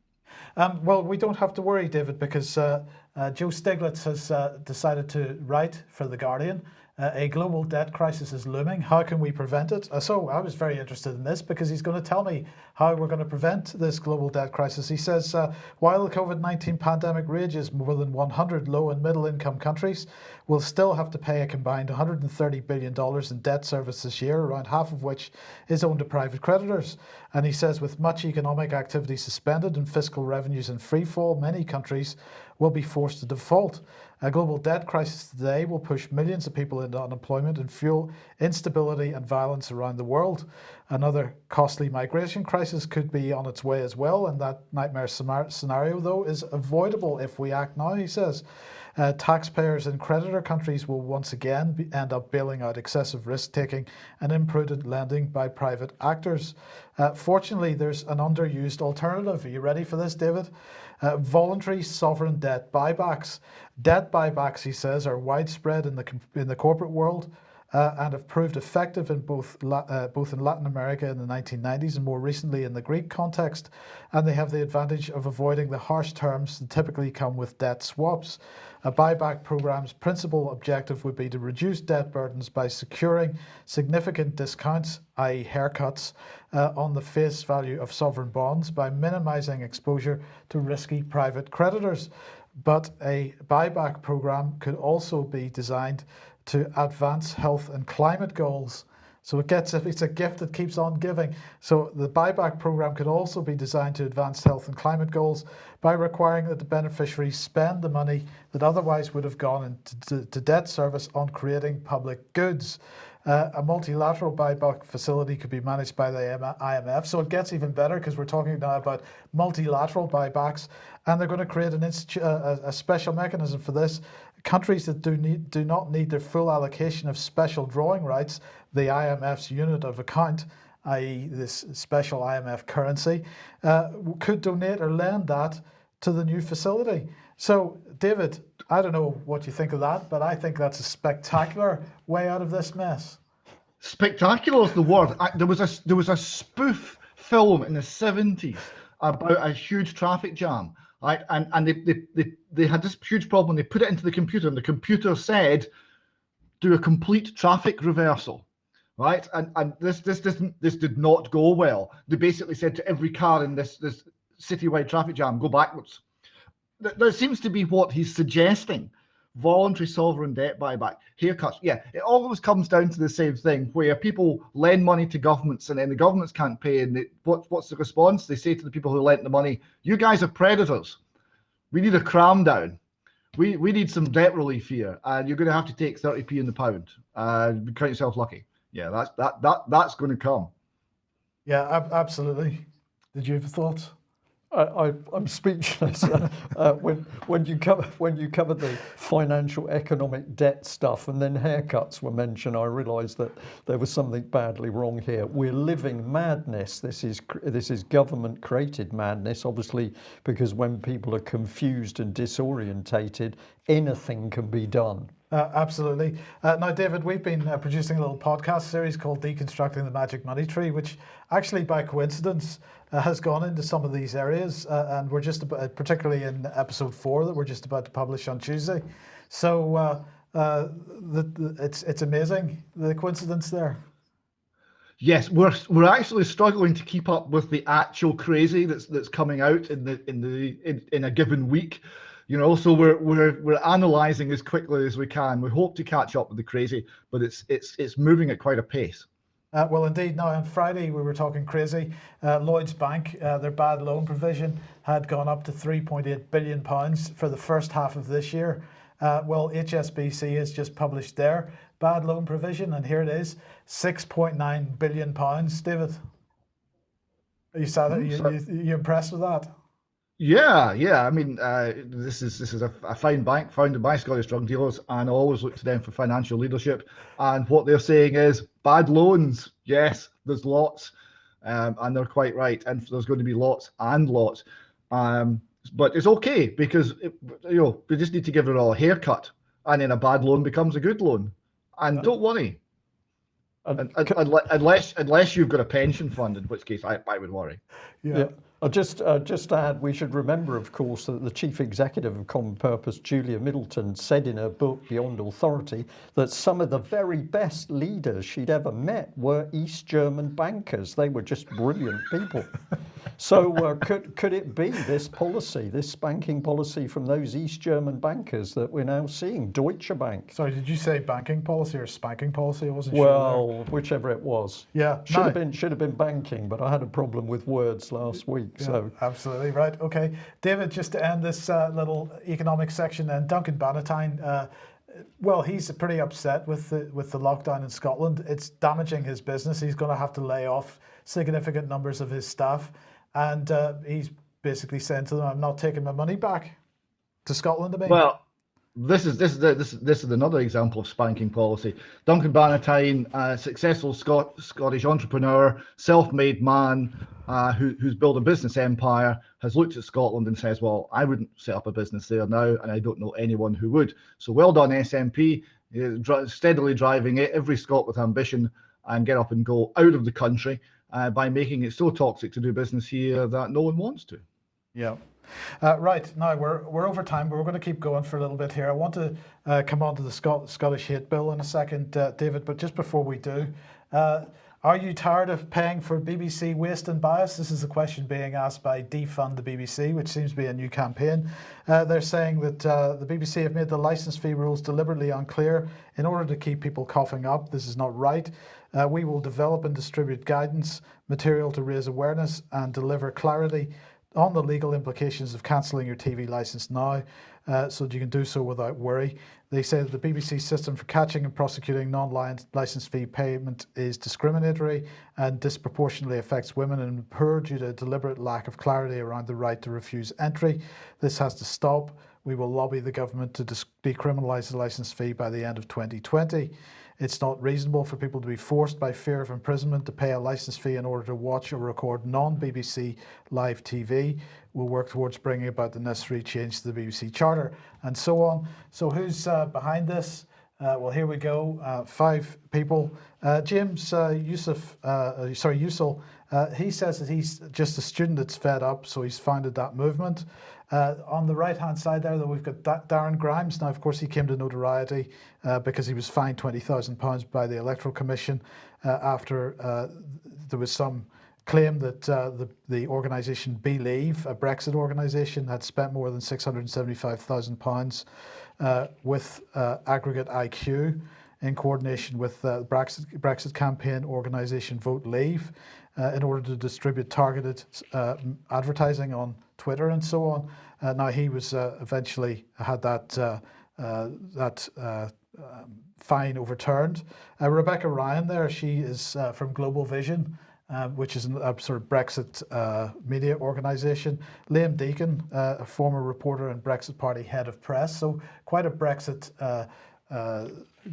Well, we don't have to worry, David, because Joe Stiglitz has decided to write for The Guardian. A global debt crisis is looming. How can we prevent it? So I was very interested in this because he's going to tell me how we're going to prevent this global debt crisis. He says, while the COVID-19 pandemic rages, more than 100 low and middle income countries will still have to pay a combined $130 billion in debt service this year, around half of which is owned to private creditors. And he says, with much economic activity suspended and fiscal revenues in free fall, many countries will be forced to default. A global debt crisis today will push millions of people into unemployment and fuel instability and violence around the world. Another costly migration crisis could be on its way as well, and that nightmare scenario, though, is avoidable if we act now, he says. Taxpayers in creditor countries will once again end up bailing out excessive risk-taking and imprudent lending by private actors. Fortunately, there's an underused alternative. Are you ready for this, David? Voluntary sovereign debt buybacks. Debt buybacks, he says, are widespread in the corporate world and have proved effective in both in Latin America in the 1990s and more recently in the Greek context. And they have the advantage of avoiding the harsh terms that typically come with debt swaps. A buyback program's principal objective would be to reduce debt burdens by securing significant discounts, i.e. haircuts, on the face value of sovereign bonds by minimizing exposure to risky private creditors. But a buyback program could also be designed to advance health and climate goals. So it's a gift that keeps on giving. So the buyback program could also be designed to advance health and climate goals by requiring that the beneficiaries spend the money that otherwise would have gone into debt service on creating public goods. A multilateral buyback facility could be managed by the IMF. So it gets even better because we're talking now about multilateral buybacks, and they're going to create a special mechanism for this. Countries that do not need their full allocation of special drawing rights, the IMF's unit of account, i.e. this special IMF currency, could donate or lend that to the new facility. So, David, I don't know what you think of that, but I think that's a spectacular way out of this mess. Spectacular is the word. There was a spoof film in the 70s about a huge traffic jam, right? And they had this huge problem. They put it into the computer, and the computer said, "Do a complete traffic reversal." Right, and this did not go well. They basically said to every car in this citywide traffic jam, go backwards. That seems to be what he's suggesting. Voluntary sovereign debt buyback, haircuts. Yeah, it always comes down to the same thing, where people lend money to governments and then the governments can't pay. And what's the response? They say to the people who lent the money, "You guys are predators. We need a cram down. We need some debt relief here, and you're going to have to take 30p in the pound. Count yourself lucky." Yeah, that's going to come. Yeah, absolutely. Did you have thoughts? I'm speechless. When you cover the financial economic debt stuff and then haircuts were mentioned, I realised that there was something badly wrong here. We're living madness. This is government created madness, obviously, because when people are confused and disorientated, anything can be done. Absolutely. Now, David, we've been producing a little podcast series called Deconstructing the Magic Money Tree, which actually by coincidence has gone into some of these areas, and we're just about, particularly in episode 4 that we're just about to publish on Tuesday. So it's amazing, the coincidence there. Yes, we're actually struggling to keep up with the actual crazy that's coming out in a given week. You know, so we're analysing as quickly as we can. We hope to catch up with the crazy, but it's moving at quite a pace. Well, indeed. Now, on Friday, we were talking crazy. Lloyds Bank, their bad loan provision had gone up to £3.8 billion for the first half of this year. Well, HSBC has just published their bad loan provision, and here it is, £6.9 billion. David, are you impressed with that? Yeah. I mean, this is a fine bank founded by Scottish drug dealers, and I always look to them for financial leadership. And what they're saying is bad loans. Yes, there's lots, and they're quite right. And there's going to be lots and lots. But it's okay because we just need to give it all a haircut, and then a bad loan becomes a good loan. And don't worry, unless you've got a pension fund, in which case I would worry. Yeah. I'll just add, we should remember, of course, that the Chief Executive of Common Purpose, Julia Middleton, said in her book, Beyond Authority, that some of the very best leaders she'd ever met were East German bankers. They were just brilliant people. So could it be this policy, this banking policy from those East German bankers that we're now seeing, Deutsche Bank? Sorry, did you say banking policy or spanking policy? I wasn't sure. Well, whichever it was. Yeah. Should have been banking, but I had a problem with words last week. Yeah, so absolutely right. Okay, David, just to end this little economic section, then Duncan Bannatyne, well, he's pretty upset with the lockdown in Scotland. It's damaging his business. He's going to have to lay off significant numbers of his staff, and he's basically saying to them, "I'm not taking my money back to Scotland." I mean, well, this is another example of spanking policy. Duncan Bannatyne, a successful Scottish entrepreneur, self-made man who's built a business empire, has looked at Scotland and says, well, I wouldn't set up a business there now, and I don't know anyone who would. So well done, SNP, steadily driving every Scot with ambition and get up and go out of the country by making it so toxic to do business here that no one wants to. Yeah. Right, now we're over time, but we're going to keep going for a little bit here. I want to come on to the Scottish hate bill in a second, David, but just before we do, are you tired of paying for BBC waste and bias? This is a question being asked by Defund the BBC, which seems to be a new campaign. They're saying that the BBC have made the licence fee rules deliberately unclear in order to keep people coughing up. This is not right. We will develop and distribute guidance material to raise awareness and deliver clarity on the legal implications of cancelling your TV licence now, so that you can do so without worry. They say that the BBC system for catching and prosecuting non-licence fee payment is discriminatory and disproportionately affects women and poor due to a deliberate lack of clarity around the right to refuse entry. This has to stop. We will lobby the government to decriminalise the licence fee by the end of 2020. It's not reasonable for people to be forced by fear of imprisonment to pay a licence fee in order to watch or record non-BBC live TV. We'll work towards bringing about the necessary change to the BBC Charter, and so on. So who's behind this? Well, here we go. 5 people. James Yusil, he says that he's just a student that's fed up, so he's founded that movement. On the right-hand side there, though, we've got Darren Grimes. Now, of course, he came to notoriety because he was fined £20,000 by the Electoral Commission after there was some claim that the organisation Believe, a Brexit organisation, had spent more than £675,000 with Aggregate IQ in coordination with the Brexit campaign organisation Vote Leave in order to distribute targeted advertising on Twitter and so on. Now he was eventually had that fine overturned. Rebecca Ryan there, she is from Global Vision, which is a sort of Brexit media organisation. Liam Deacon, a former reporter and Brexit Party head of press. So quite a Brexit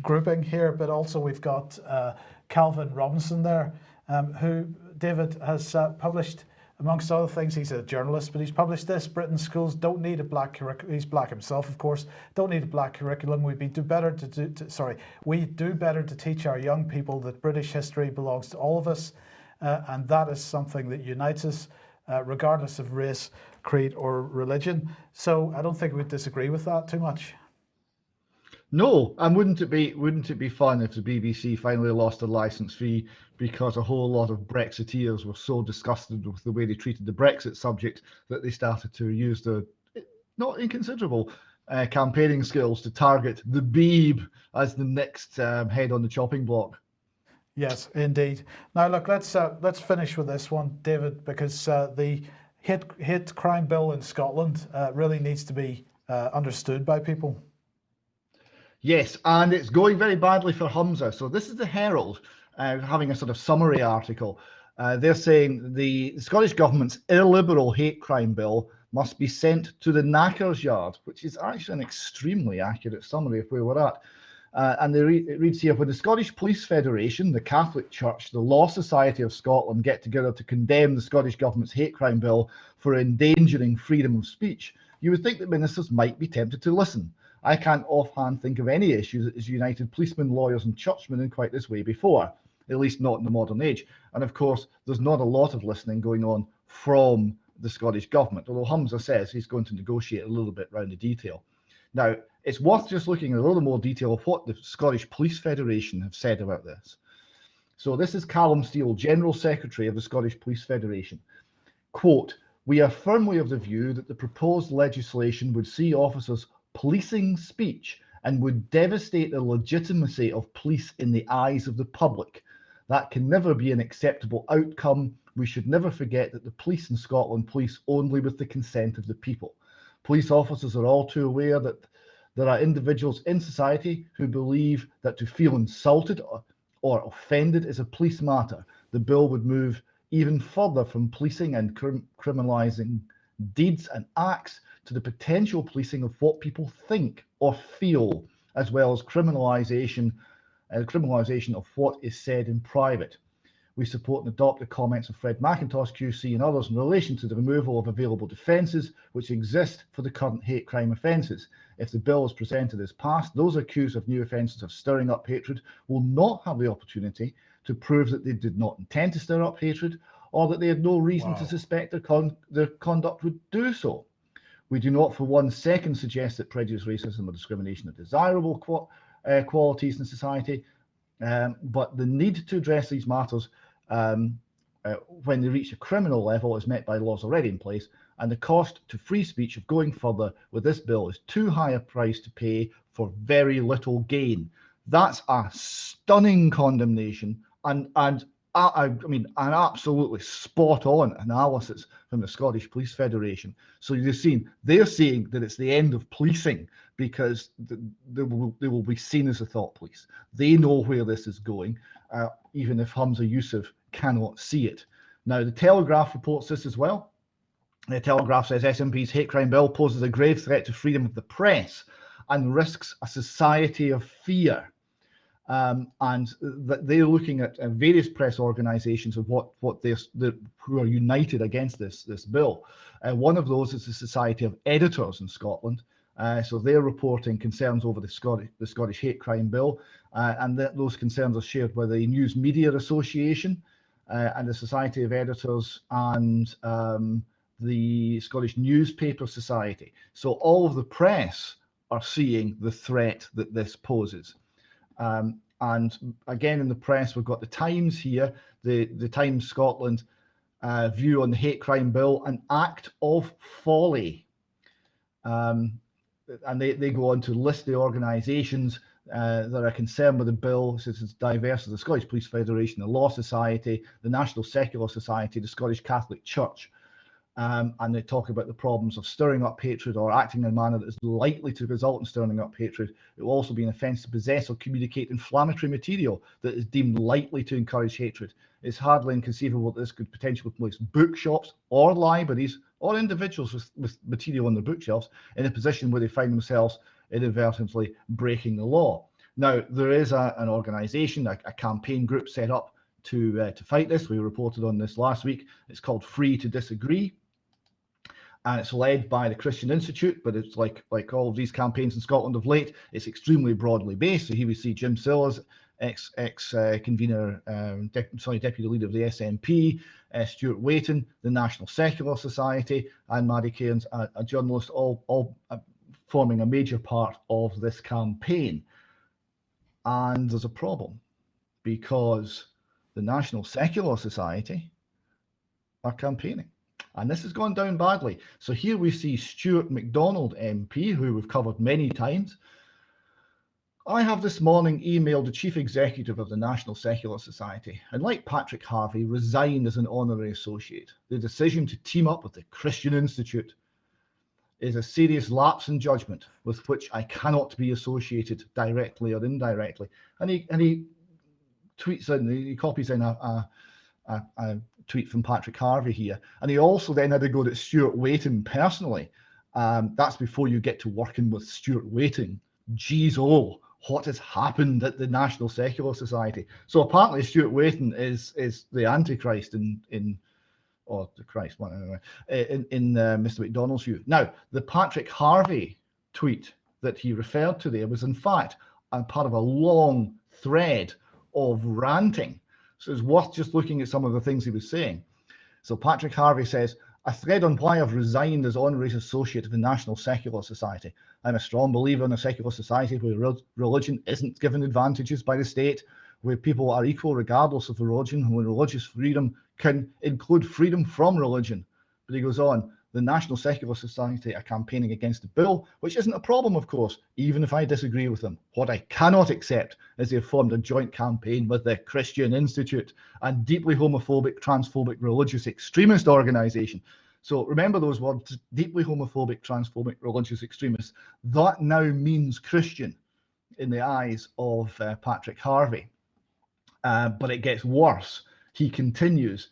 grouping here, but also we've got Calvin Robinson there, who David has published, amongst other things, he's a journalist, but he's published this: Britain's schools don't need a black curriculum. He's black himself, of course. Don't need a black curriculum. We do better to teach our young people that British history belongs to all of us, and that is something that unites us, regardless of race, creed, or religion. So I don't think we'd disagree with that too much. No, and wouldn't it be fun if the BBC finally lost a licence fee because a whole lot of Brexiteers were so disgusted with the way they treated the Brexit subject that they started to use the not inconsiderable campaigning skills to target the Beeb as the next head on the chopping block. Yes, indeed. Now, look, let's finish with this one, David, because the hate crime bill in Scotland really needs to be understood by people. Yes, and it's going very badly for Humza. So this is the Herald having a sort of summary article. They're saying the Scottish Government's illiberal hate crime bill must be sent to the knacker's yard, which is actually an extremely accurate summary of where we're at. And it reads here: when the Scottish Police Federation, the Catholic Church, the Law Society of Scotland get together to condemn the Scottish Government's hate crime bill for endangering freedom of speech, you would think that ministers might be tempted to listen. I can't offhand think of any issue that has united policemen, lawyers and churchmen in quite this way before, at least not in the modern age. And of course, there's not a lot of listening going on from the Scottish Government, although Humza says he's going to negotiate a little bit around the detail. Now, it's worth just looking at a little more detail of what the Scottish Police Federation have said about this. So this is Callum Steele, General Secretary of the Scottish Police Federation. Quote, "We are firmly of the view that the proposed legislation would see officers policing speech and would devastate the legitimacy of police in the eyes of the public. That can never be an acceptable outcome. We should never forget that the police in Scotland police only with the consent of the people. Police officers are all too aware that there are individuals in society who believe that to feel insulted or offended is a police matter. The bill would move even further from policing and criminalising deeds and acts to the potential policing of what people think or feel, as well as criminalisation of what is said in private. We support and adopt the comments of Fred McIntosh QC and others in relation to the removal of available defences which exist for the current hate crime offences. If the bill is presented as passed, those accused of new offences of stirring up hatred will not have the opportunity to prove that they did not intend to stir up hatred or that they had no reason to suspect their conduct would do so. We do not for 1 second suggest that prejudice, racism or discrimination are desirable qualities in society, but the need to address these matters when they reach a criminal level is met by laws already in place, and the cost to free speech of going further with this bill is too high a price to pay for very little gain." That's a stunning condemnation and I mean, an absolutely spot-on analysis from the Scottish Police Federation. So you're seeing, they're saying that it's the end of policing because they will be seen as the thought police. They know where this is going, even if Humza Yousaf cannot see it. Now, the Telegraph reports this as well. The Telegraph says SNP's hate crime bill poses a grave threat to freedom of the press and risks a society of fear. And they're looking at various press organisations of what who are united against this bill. One of those is the Society of Editors in Scotland. So they're reporting concerns over the Scottish hate crime bill, and those concerns are shared by the News Media Association and the Society of Editors and the Scottish Newspaper Society. So all of the press are seeing the threat that this poses. And again, in the press, we've got the Times here, the Times Scotland view on the hate crime bill, an act of folly. And they go on to list the organisations that are concerned with the bill, since it's diverse as the Scottish Police Federation, the Law Society, the National Secular Society, the Scottish Catholic Church. And they talk about the problems of stirring up hatred or acting in a manner that is likely to result in stirring up hatred. It will also be an offence to possess or communicate inflammatory material that is deemed likely to encourage hatred. It's hardly inconceivable that this could potentially place bookshops or libraries or individuals with material on their bookshelves in a position where they find themselves inadvertently breaking the law. Now, there is an organisation, a campaign group set up to fight this. We reported on this last week. It's called Free to Disagree. And it's led by the Christian Institute, but it's like all of these campaigns in Scotland of late, it's extremely broadly based. So here we see Jim Sillars, ex-convener, deputy leader of the SNP, Stuart Waiton, the National Secular Society, and Maddie Cairns, a journalist, all forming a major part of this campaign. And there's a problem, because the National Secular Society are campaigning. And this has gone down badly. So here we see Stuart MacDonald MP, who we've covered many times. I have this morning emailed the Chief Executive of the National Secular Society, and like Patrick Harvey, resigned as an honorary associate. The decision to team up with the Christian Institute is a serious lapse in judgment with which I cannot be associated directly or indirectly. And he tweets in, he copies in a tweet from Patrick Harvey here, and he also then had to go to Stuart Waiton personally. That's before you get to working with Stuart Waiton. Geez, oh, what has happened at the National Secular Society? So apparently Stuart Waiton is the Antichrist or the Christ, in Mr. MacDonald's view. Now, the Patrick Harvey tweet that he referred to there was in fact a part of a long thread of ranting. So it's worth just looking at some of the things he was saying. So Patrick Harvey says, a thread on why I've resigned as honorary associate of the National Secular Society. I'm a strong believer in a secular society where religion isn't given advantages by the state, where people are equal regardless of the religion, and where religious freedom can include freedom from religion. But he goes on, the National Secular Society are campaigning against the bill, which isn't a problem, of course, even if I disagree with them. What I cannot accept is they've formed a joint campaign with the Christian Institute, a deeply homophobic, transphobic, religious extremist organisation. So remember those words, deeply homophobic, transphobic, religious extremists. That now means Christian in the eyes of Patrick Harvey. But it gets worse. He continues,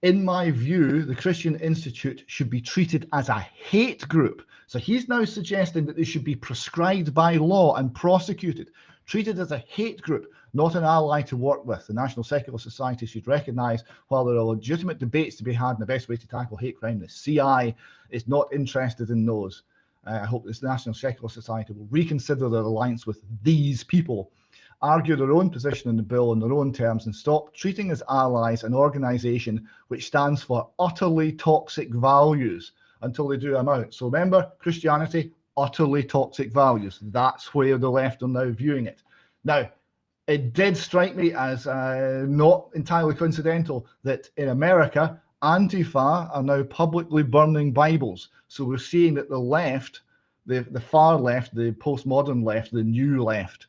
in my view, the Christian Institute should be treated as a hate group. So he's now suggesting that they should be proscribed by law and prosecuted, treated as a hate group, not an ally to work with. The National Secular Society should recognise, while there are legitimate debates to be had in the best way to tackle hate crime, the CI is not interested in those. I hope this National Secular Society will reconsider their alliance with these people, argue their own position in the bill on their own terms, and stop treating as allies an organisation which stands for utterly toxic values until they do. I'm out. So remember, Christianity, utterly toxic values. That's where the left are now viewing it. Now, it did strike me as not entirely coincidental that in America, Antifa are now publicly burning Bibles. So we're seeing that the left, the far left, the postmodern left, the new left,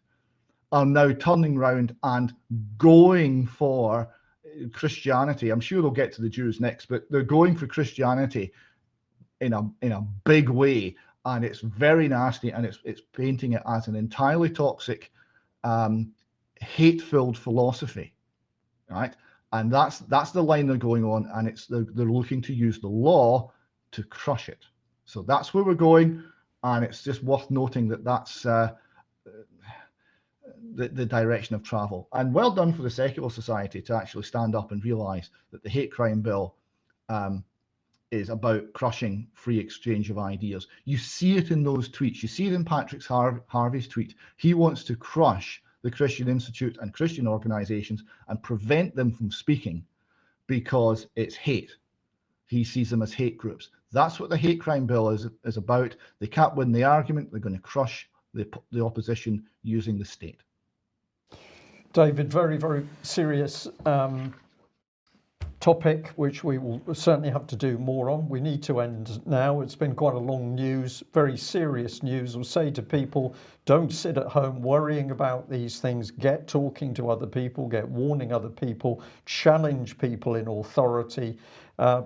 are now turning round and going for Christianity. I'm sure they'll get to the Jews next, but they're going for Christianity in a big way, and it's very nasty, and it's painting it as an entirely toxic, hate-filled philosophy, right? And that's the line they're going on, and they're looking to use the law to crush it. So that's where we're going, and it's just worth noting that that's the direction of travel. And well done for the secular society to actually stand up and realise that the hate crime bill is about crushing free exchange of ideas. You see it in those tweets. You see it in Patrick Harvey's tweet. He wants to crush the Christian Institute and Christian organisations and prevent them from speaking because it's hate. He sees them as hate groups. That's what the hate crime bill is about. They can't win the argument. They're going to crush the opposition using the state. David, very, very serious topic, which we will certainly have to do more on. We need to end now. It's been quite a long news, very serious news. We'll say to people, don't sit at home worrying about these things. Get talking to other people, get warning other people, challenge people in authority,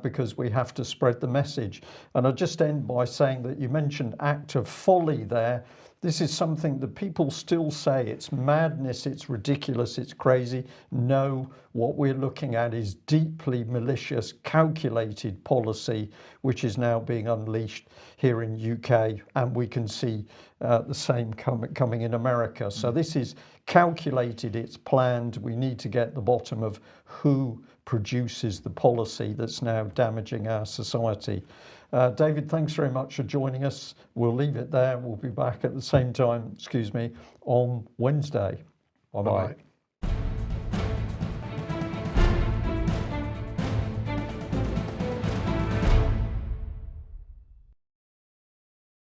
because we have to spread the message. And I'll just end by saying that you mentioned act of folly there. This is something that people still say it's madness, it's ridiculous, it's crazy. No, what we're looking at is deeply malicious, calculated policy, which is now being unleashed here in UK, and we can see the same coming in America. So this is calculated, it's planned. We need to get the bottom of who produces the policy that's now damaging our society. David, thanks very much for joining us. We'll leave it there. We'll be back at the same time, on Wednesday. Bye-bye.